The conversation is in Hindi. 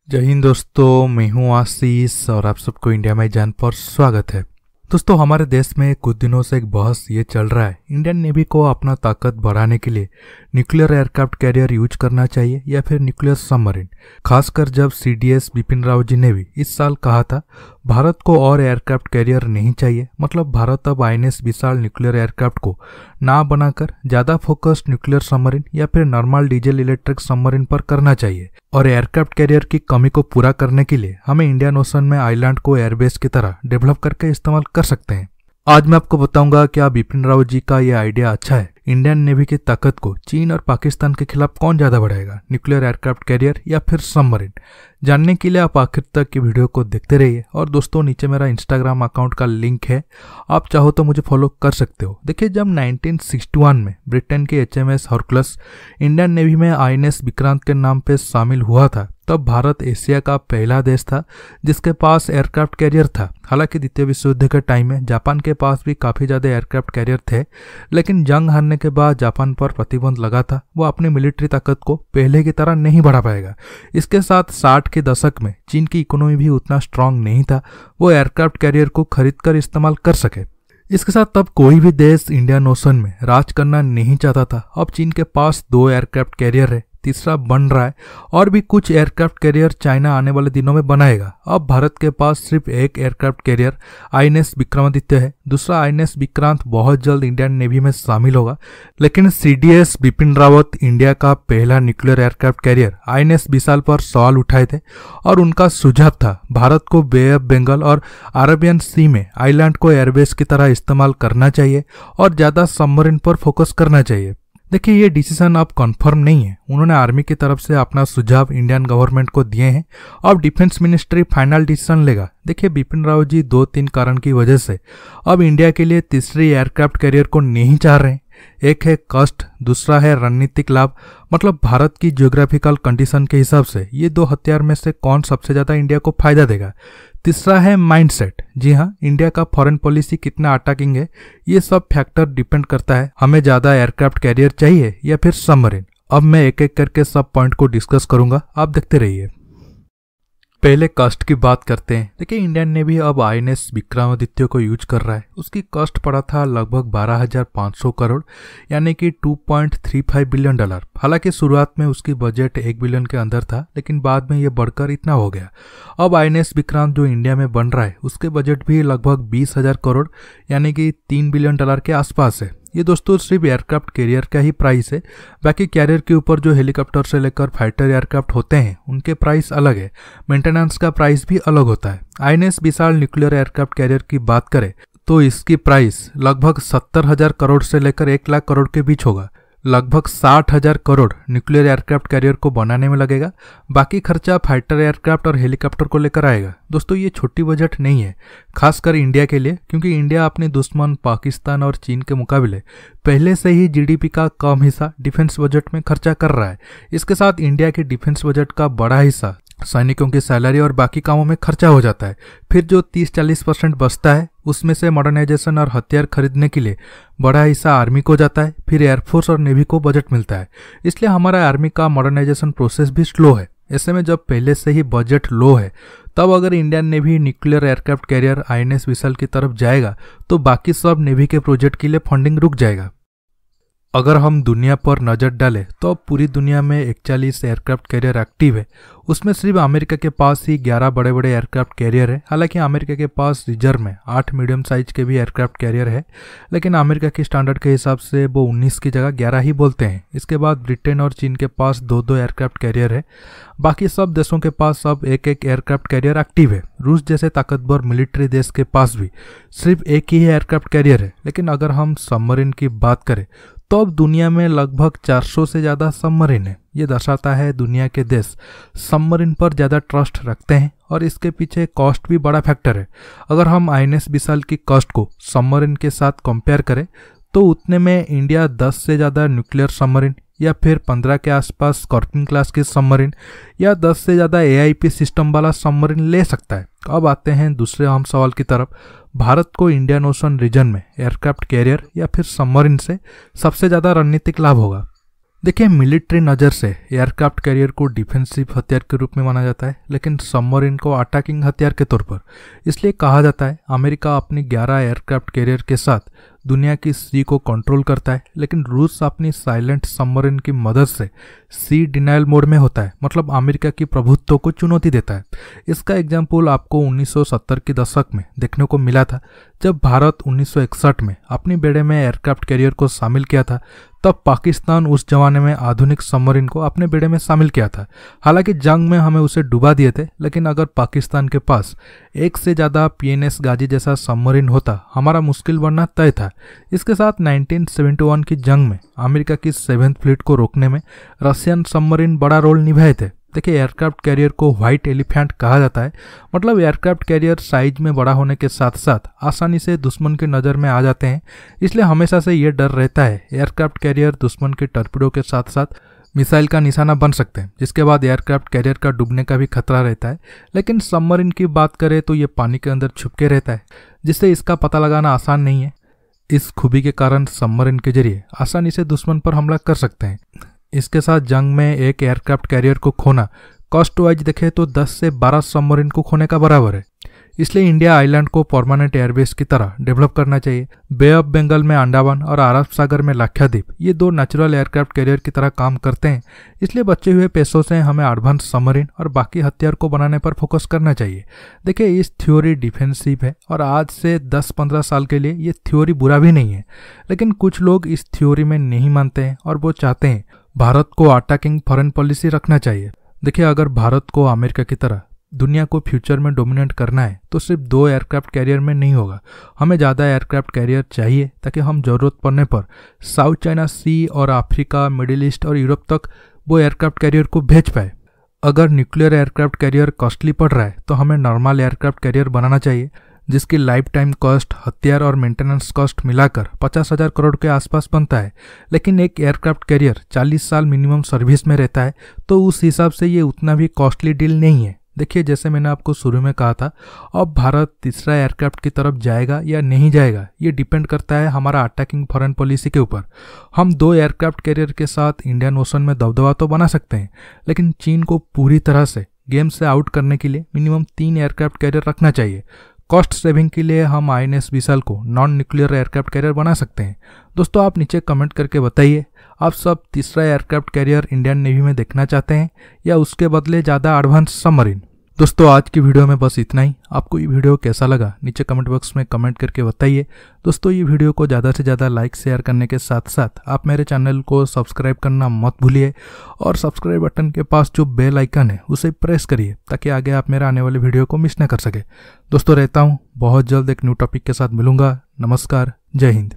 जय हिंद दोस्तों, मैं हूं आशीष और आप सबको इंडिया में जान पर स्वागत है। दोस्तों, हमारे देश में कुछ दिनों से एक बहस ये चल रहा है, इंडियन नेवी को अपना ताकत बढ़ाने के लिए न्यूक्लियर एयरक्राफ्ट कैरियर यूज करना चाहिए या फिर न्यूक्लियर सबमरीन। खासकर जब सीडीएस बिपिन रावत जी ने भी इस साल कहा था भारत को और एयरक्राफ्ट कैरियर नहीं चाहिए, मतलब भारत अब आईएनएस विशाल न्यूक्लियर एयरक्राफ्ट को ना बनाकर ज्यादा फोकस न्यूक्लियर सबमरीन या फिर नॉर्मल डीजल इलेक्ट्रिक सबमरीन पर करना चाहिए। और एयरक्राफ्ट कैरियर की कमी को पूरा करने के लिए हमें इंडियन ओशन में आइलैंड को एयरबेस की तरह डेवलप करके इस्तेमाल कर सकते हैं। आज मैं आपको बताऊंगा क्या बिपिन रावत जी का यह आइडिया अच्छा है। इंडियन नेवी की ताकत को चीन और पाकिस्तान के खिलाफ कौन ज्यादा बढ़ाएगा, न्यूक्लियर एयरक्राफ्ट कैरियर या फिर सबमरीन। जानने के लिए आप आखिर तक की वीडियो को देखते रहिए। और दोस्तों, नीचे मेरा इंस्टाग्राम अकाउंट का लिंक है, आप चाहो तो मुझे फॉलो कर सकते हो। देखिए, जब 1961 में ब्रिटेन के एचएमएस हरकुलस इंडियन नेवी में आईएनएस विक्रांत के नाम पे शामिल हुआ था, तब भारत एशिया का पहला देश था जिसके पास एयरक्राफ्ट कैरियर था। हालांकि द्वितीय विश्व युद्ध के टाइम में जापान के पास भी काफी ज्यादा एयरक्राफ्ट कैरियर थे, लेकिन जंग हारने के बाद जापान पर प्रतिबंध लगा था, वो अपनी मिलिट्री ताकत को पहले की तरह नहीं बढ़ा पाएगा। इसके साथ 60 के दशक में चीन की इकोनॉमी भी उतना स्ट्रांग नहीं था वो एयरक्राफ्ट कैरियर को खरीद कर इस्तेमाल कर सके। इसके साथ तब कोई भी देश इंडियन ओशन में राज करना नहीं चाहता था। अब चीन के पास 2 एयरक्राफ्ट कैरियर है, तीसरा बन रहा है और भी कुछ एयरक्राफ्ट कैरियर चाइना आने वाले दिनों में बनाएगा। अब भारत के पास सिर्फ एक एयरक्राफ्ट कैरियर आईएनएस विक्रमादित्य है, दूसरा आईएनएस विक्रांत बहुत जल्द इंडियन नेवी में शामिल होगा। लेकिन सीडीएस बिपिन रावत इंडिया का पहला न्यूक्लियर एयरक्राफ्ट कैरियर आईएनएस विशाल पर सवाल उठाए थे और उनका सुझाव था भारत को बे ऑफ बंगाल और अरेबियन सी में आइलैंड को एयरबेस की तरह इस्तेमाल करना चाहिए और ज्यादा सबमरीन पर फोकस करना चाहिए। देखिए, ये डिसीजन अब कंफर्म नहीं है, उन्होंने आर्मी की तरफ से अपना सुझाव इंडियन गवर्नमेंट को दिए हैं। अब डिफेंस मिनिस्ट्री फाइनल डिसीजन लेगा। देखिए, बिपिन रावत जी 2-3 कारण की वजह से अब इंडिया के लिए तीसरी एयरक्राफ्ट कैरियर को नहीं चाह रहे हैं। एक है कॉस्ट, दूसरा है रणनीतिक लाभ, मतलब भारत की ज्योग्राफिकल कंडीशन के हिसाब से ये 2 हथियार में से कौन सबसे ज्यादा इंडिया को फायदा देगा। तीसरा है माइंडसेट, जी हाँ, इंडिया का फॉरेन पॉलिसी कितना अटैकिंग है, ये सब फैक्टर डिपेंड करता है हमें ज्यादा एयरक्राफ्ट कैरियर चाहिए या फिर सबमरीन। अब मैं एक एक करके सब पॉइंट को डिस्कस करूंगा, आप देखते रहिए। पहले कॉस्ट की बात करते हैं। देखिए, इंडियन नेवी अब आईएनएस विक्रमादित्य को यूज कर रहा है। उसकी कॉस्ट पड़ा था लगभग 12,500 करोड़, यानी कि $2.35 बिलियन। हालांकि शुरुआत में उसकी बजट 1 बिलियन के अंदर था, लेकिन बाद में यह बढ़कर इतना हो गया। अब आईएनएस विक्रांत जो इंडिया में बन रहा है उसके बजट भी लगभग 20,000 करोड़ यानी कि $3 बिलियन के आसपास है। ये दोस्तों सिर्फ एयरक्राफ्ट कैरियर का ही प्राइस है, बाकी कैरियर के ऊपर जो हेलीकॉप्टर से लेकर फाइटर एयरक्राफ्ट होते हैं उनके प्राइस अलग है, मेंटेनेंस का प्राइस भी अलग होता है। आईएनएस विशाल न्यूक्लियर एयरक्राफ्ट कैरियर की बात करें तो इसकी प्राइस लगभग 70,000 करोड़ से लेकर 1 लाख करोड़ के बीच होगा। लगभग 60,000 करोड़ न्यूक्लियर एयरक्राफ्ट कैरियर को बनाने में लगेगा, बाकी खर्चा फाइटर एयरक्राफ्ट और हेलीकॉप्टर को लेकर आएगा। दोस्तों, ये छोटी बजट नहीं है, खासकर इंडिया के लिए, क्योंकि इंडिया अपने दुश्मन पाकिस्तान और चीन के मुकाबले पहले से ही जीडीपी का कम हिस्सा डिफेंस बजट में खर्चा कर रहा है। इसके साथ इंडिया के डिफेंस बजट का बड़ा हिस्सा सैनिकों की सैलरी और बाकी कामों में खर्चा हो जाता है। फिर जो 30-40% बचता है उसमें से मॉडर्नाइजेशन और हथियार खरीदने के लिए बड़ा हिस्सा आर्मी को जाता है, फिर एयरफोर्स और नेवी को बजट मिलता है। इसलिए हमारा आर्मी का मॉडर्नाइजेशन प्रोसेस भी स्लो है। ऐसे में जब पहले से ही बजट लो है, तब अगर Indian navy nuclear aircraft carrier INS Vishal की तरफ जाएगा तो बाकी सब नेवी के प्रोजेक्ट के लिए फंडिंग रुक जाएगा। अगर हम दुनिया पर नजर डालें तो अब पूरी दुनिया में 41 एयरक्राफ्ट कैरियर एक्टिव है। उसमें सिर्फ अमेरिका के पास ही 11 बड़े बड़े एयरक्राफ्ट कैरियर है। हालांकि अमेरिका के पास रिजर्व में 8 मीडियम साइज के भी एयरक्राफ्ट कैरियर है, लेकिन अमेरिका की स्टैंडर्ड के हिसाब से वो 19 की जगह 11 ही बोलते हैं। इसके बाद ब्रिटेन और चीन के पास 2-2 एयरक्राफ्ट कैरियर है। बाकी सब देशों के पास अब एक एयरक्राफ्ट कैरियर एक्टिव है। रूस जैसे ताकतवर मिलिट्री देश के पास भी सिर्फ एक ही एयरक्राफ्ट कैरियर है। लेकिन अगर हम सबमरीन की बात करें तो अब दुनिया में लगभग 400 से ज्यादा सबमरीन है। ये दर्शाता है दुनिया के देश सबमरीन पर ज्यादा ट्रस्ट रखते हैं और इसके पीछे कॉस्ट भी बड़ा फैक्टर है। अगर हम आईएनएस विशाल की कॉस्ट को सबमरीन के साथ कंपेयर करें तो उतने में इंडिया 10 से ज्यादा न्यूक्लियर सबमरीन या फिर 15 के आसपास स्कॉर्पियन क्लास की सबमरीन या 10 से ज्यादा एआईपी सिस्टम वाला सबमरीन ले सकता है। अब आते हैं दूसरे अहम सवाल की तरफ। भारत को इंडियन ओशन रीजन में एयरक्राफ्ट कैरियर या फिर सबमरीन से सबसे ज्यादा रणनीतिक लाभ होगा। देखिए, मिलिट्री नज़र से एयरक्राफ्ट कैरियर को डिफेंसिव हथियार के रूप में माना जाता है, लेकिन सबमरीन को अटैकिंग हथियार के तौर पर। इसलिए कहा जाता है अमेरिका अपनी 11 एयरक्राफ्ट कैरियर के साथ दुनिया की सी को कंट्रोल करता है, लेकिन रूस अपनी साइलेंट सबमरीन की मदद से सी डिनाइल मोड में होता है, मतलब अमेरिका की प्रभुत्व को चुनौती देता है। इसका एग्जाम्पल आपको 1970 के दशक में देखने को मिला था, जब भारत 1961 में अपनी बेड़े में एयरक्राफ्ट कैरियर को शामिल किया था। तब पाकिस्तान उस जमाने में आधुनिक सबमरीन को अपने बेड़े में शामिल किया था। हालांकि जंग में हमें उसे डुबा दिए थे, लेकिन अगर पाकिस्तान के पास एक से ज़्यादा PNS गाजी जैसा सबमरीन होता, हमारा मुश्किल बनना तय था। इसके साथ 1971 की जंग में अमेरिका की 7th फ्लीट को रोकने में रशियन सबमरीन बड़ा रोल निभाए थे। देखिए, एयरक्राफ्ट कैरियर को व्हाइट एलिफेंट कहा जाता है, मतलब एयरक्राफ्ट कैरियर साइज में बड़ा होने के साथ साथ आसानी से दुश्मन की नज़र में आ जाते हैं। इसलिए हमेशा से ये डर रहता है एयरक्राफ्ट कैरियर दुश्मन के टॉर्पीडो के साथ साथ मिसाइल का निशाना बन सकते हैं, जिसके बाद एयरक्राफ्ट कैरियर का डूबने का भी खतरा रहता है। लेकिन सबमरीन की बात करें तो ये पानी के अंदर छुप के रहता है, जिससे इसका पता लगाना आसान नहीं है। इस खूबी के कारण सबमरीन के जरिए आसानी से दुश्मन पर हमला कर सकते हैं। इसके साथ जंग में एक एयरक्राफ्ट कैरियर को खोना कॉस्ट वाइज देखें तो 10 से 12 सबमरीन को खोने का बराबर है। इसलिए इंडिया आइलैंड को परमानेंट एयरबेस की तरह डेवलप करना चाहिए। बे ऑफ बंगाल में अंडमान और अरब सागर में लाक्षाद्वीप, ये 2 नेचुरल एयरक्राफ्ट कैरियर की तरह काम करते हैं। इसलिए बचे हुए पैसों से हमें एडवांस सबमरीन और बाकी हथियार को बनाने पर फोकस करना चाहिए। देखिए, इस थ्योरी डिफेंसिव है और आज से 10-15 साल के लिए ये थ्योरी बुरा भी नहीं है, लेकिन कुछ लोग इस थ्योरी में नहीं मानते हैं और वो चाहते हैं भारत को अटैकिंग फॉरेन पॉलिसी रखना चाहिए। देखिए, अगर भारत को अमेरिका की तरह दुनिया को फ्यूचर में डोमिनेट करना है तो सिर्फ 2 एयरक्राफ्ट कैरियर में नहीं होगा, हमें ज़्यादा एयरक्राफ्ट कैरियर चाहिए ताकि हम ज़रूरत पड़ने पर साउथ चाइना सी और अफ्रीका, मिडिल ईस्ट और यूरोप तक वो एयरक्राफ्ट कैरियर को भेज पाए। अगर न्यूक्लियर एयरक्राफ्ट कैरियर कॉस्टली पड़ रहा है तो हमें नॉर्मल एयरक्राफ्ट कैरियर बनाना चाहिए, जिसकी लाइफ टाइम कॉस्ट, हथियार और मेंटेनेंस कॉस्ट मिलाकर 50,000 करोड़ के आसपास बनता है। लेकिन एक एयरक्राफ्ट कैरियर 40 साल मिनिमम सर्विस में रहता है, तो उस हिसाब से ये उतना भी कॉस्टली डील नहीं है। देखिए, जैसे मैंने आपको शुरू में कहा था, अब भारत तीसरा एयरक्राफ्ट की तरफ जाएगा या नहीं जाएगा ये डिपेंड करता है हमारा अटैकिंग फॉरेन पॉलिसी के ऊपर। हम 2 एयरक्राफ्ट कैरियर के साथ इंडियन ओशन में दबदबा तो बना सकते हैं, लेकिन चीन को पूरी तरह से गेम से आउट करने के लिए मिनिमम 3 एयरक्राफ्ट कैरियर रखना चाहिए। कॉस्ट सेविंग के लिए हम INS विशाल को नॉन न्यूक्लियर एयरक्राफ्ट कैरियर बना सकते हैं। दोस्तों, आप नीचे कमेंट करके बताइए, आप सब तीसरा एयरक्राफ्ट कैरियर इंडियन नेवी में देखना चाहते हैं या उसके बदले ज़्यादा एडवांस सबमरीन। दोस्तों, आज की वीडियो में बस इतना ही। आपको ये वीडियो कैसा लगा नीचे कमेंट बॉक्स में कमेंट करके बताइए। दोस्तों, ये वीडियो को ज़्यादा से ज़्यादा लाइक शेयर करने के साथ साथ आप मेरे चैनल को सब्सक्राइब करना मत भूलिए और सब्सक्राइब बटन के पास जो बेल आइकन है उसे प्रेस करिए ताकि आगे आप मेरे आने वाले वीडियो को मिस न कर सके। दोस्तों, रहता हूँ बहुत जल्द एक न्यू टॉपिक के साथ मिलूंगा। नमस्कार, जय हिंद।